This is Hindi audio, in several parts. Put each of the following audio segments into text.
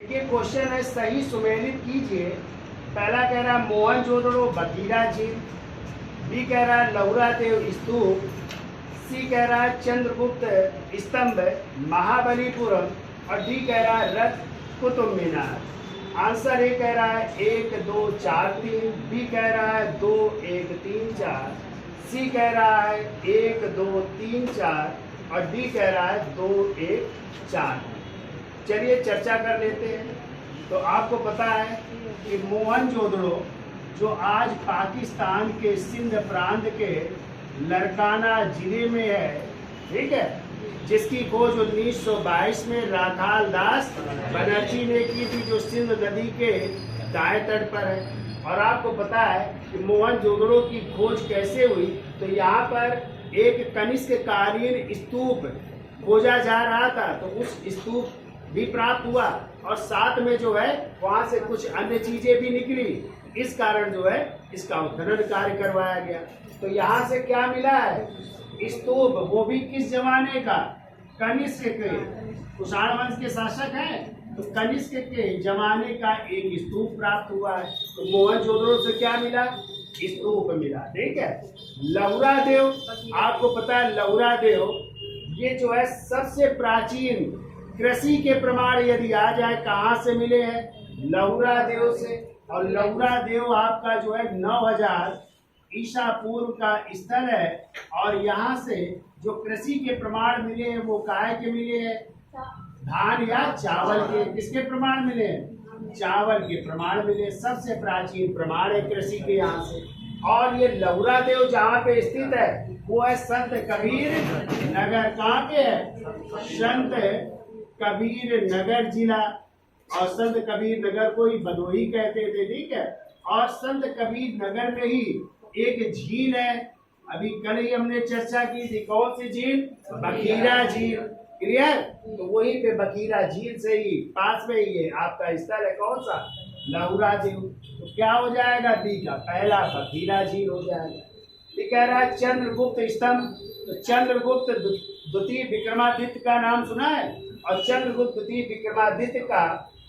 ये क्वेश्चन है, सही सुमेलित कीजिए। पहला कह रहा है मोहनजोदड़ो बखीरा झील, बी कह रहा है लौरा देव स्तूप, सी कह रहा है चंद्रगुप्त स्तंभ महाबलीपुरम और डी कह रहा है रथ कुतुब मीनार। आंसर ए कह रहा है 1 2 4 3, बी कह रहा है 2 1 3 4, सी कह रहा है 1 2 3 4 और डी कह रहा है 2 1 4। चलिए चर्चा कर लेते हैं। तो आपको पता है कि मोहनजोदड़ो जो आज पाकिस्तान के सिंध प्रांत के लड़काना जिले में है, ठीक है, जिसकी खोज 1922 में राखाल दास बनर्जी ने की थी, जो सिंध नदी के दाएं तट पर है। और आपको पता है कि मोहनजोदड़ो की खोज कैसे हुई। तो यहाँ पर एक कनिष्ककालीन स्तूप खोजा जा रहा था, तो उस स्तूप भी प्राप्त हुआ और साथ में जो है वहां से कुछ अन्य चीजें भी निकली। इस कारण जो है इसका उत्खनन कार्य करवाया गया। तो यहाँ से क्या मिला है? स्तूप, वो भी किस जमाने का? कनिष्क के, कुषाण वंश के शासक हैं, तो कनिष्क के जमाने का एक स्तूप प्राप्त हुआ है। तो मोहनजोदड़ो से क्या मिला? स्तूप मिला, ठीक है। लौरा देव, आपको पता है लौरा देव ये जो है सबसे प्राचीन कृषि के प्रमाण यदि आ जाए कहाँ से मिले हैं? लौरा देव से। और लौरा देव आपका जो है 9000 ईसा पूर्व का स्थल है। और यहाँ से जो कृषि के प्रमाण मिले हैं वो काहे के मिले हैं? धान या चावल के। किसके प्रमाण मिले हैं? चावल के प्रमाण मिले। सबसे प्राचीन प्रमाण है कृषि के यहाँ से। और ये लौरा देव जहाँ पे स्थित है वो है संत कबीर नगर। कहाँ पे है? संत कबीर नगर जिला। और संत कबीर नगर को ही भदोही कहते थे, ठीक है। और संत कबीर नगर में ही एक झील है, अभी कल ही हमने चर्चा की थी। कौन सी झील? बखीरा झील। क्लियर? तो वही पे बखीरा झील से ही पास में ही है आपका स्थल है। कौन सा? लौरा देव। तो क्या हो जाएगा? बी का पहला बखीरा झील हो जाएगा। ये कह रहा है चंद्रगुप्त स्तंभ। तो चंद्रगुप्त द्वितीय विक्रमादित्य का नाम सुना है? और चंद्रगुप्त द्वितीय विक्रमादित्य का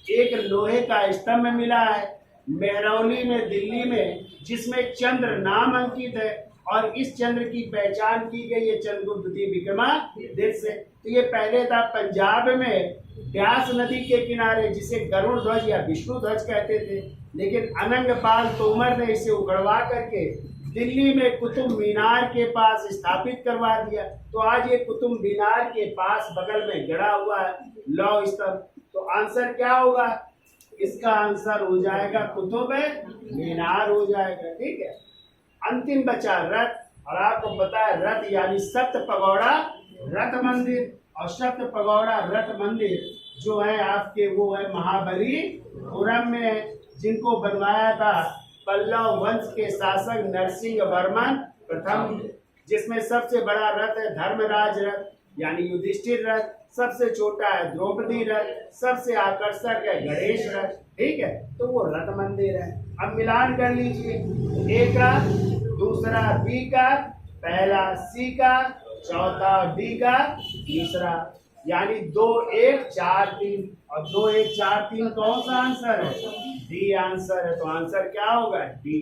एक लोहे का स्तंभ मिला है मेहरौली में, दिल्ली में, जिसमें चंद्र नाम अंकित है। और इस चंद्र की पहचान की गई है चंद्रगुप्त द्वितीय विक्रमादित्य से। तो ये पहले था पंजाब में ब्यास नदी के किनारे, जिसे गरुड़ ध्वज या विष्णु ध्वज कहते थे। लेकिन अनंगपाल तोमर ने इसे उगड़वा करके दिल्ली में कुतुब मीनार के पास स्थापित करवा दिया। तो आज ये कुतुब मीनार के पास बगल में गड़ा हुआ है लौह स्तंभ। तो आंसर क्या होगा? इसका आंसर हो जाएगा कुतुब मीनार हो जाएगा, ठीक है। अंतिम बचा रथ। और आपको पता है रथ यानी सप्त पगौड़ा रथ मंदिर। और सप्त पगौड़ा रथ मंदिर जो है आपके वो है महाबलीपुरम में है, जिनको बनवाया था पल्लव वंश के शासक नरसिंह वर्मन प्रथम। जिसमें सबसे बड़ा रथ है धर्मराज रथ यानी युधिष्ठिर रथ, सबसे छोटा है द्रौपदी रथ, सबसे आकर्षक है गणेश रथ, ठीक है। तो वो रथ मंदिर है। अब मिलान कर लीजिए, ए का, दूसरा बी का, पहला सी का, चौथा डी का, तीसरा, यानी 2 1 4 3। और 2 1 4 3 कौन सा आंसर है? डी आंसर है। तो आंसर क्या होगा? डी।